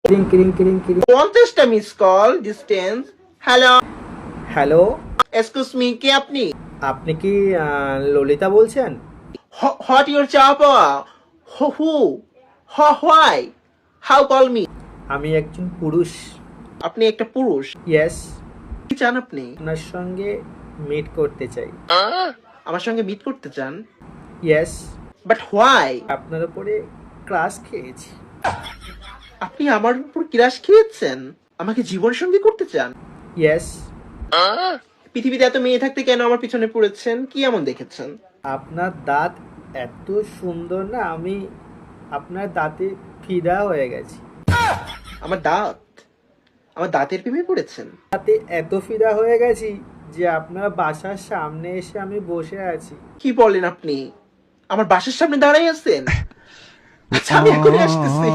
কিরিং কিরিং কিরিং কিরিং। 50টা miss call distance. Hello, hello, excuse me, কে আপনি? আপনি কি ললিতা বলছেন? হোয়াট ইউর চাপা? Who why how call me? আমি একজন পুরুষ। আপনি একটা পুরুষ? ইয়েস। কি চান আপনি? আপনার সঙ্গে মিট করতে চাই। আমার সঙ্গে মিট করতে চান? ইয়েস। But why? আপনার উপরে ক্লাস খেয়েছি। আপনি আমার উপর ক্রাশ খেয়েছেন? আমাকে জীবন সঙ্গী করতে চান? ইয়েস। পৃথিবীতে এত মেয়ে থাকতে কেন আমার পিছনে পড়েছেন? কি এমন দেখেছেন? আপনার দাঁত এত সুন্দর না, আমি আপনার দাঁতে ফিদা হয়ে গেছি। আমার দাঁত? আমার দাঁতের প্রেমে পড়েছেন? দাঁতে এত ফিদা হয়ে গেছি যে আপনার বাসার সামনে এসে আমি বসে আছি। কি বলেন আপনি? আমার বাসার সামনে দাঁড়াই আছেন? আচ্ছা, আমি এখনই আসতেছি।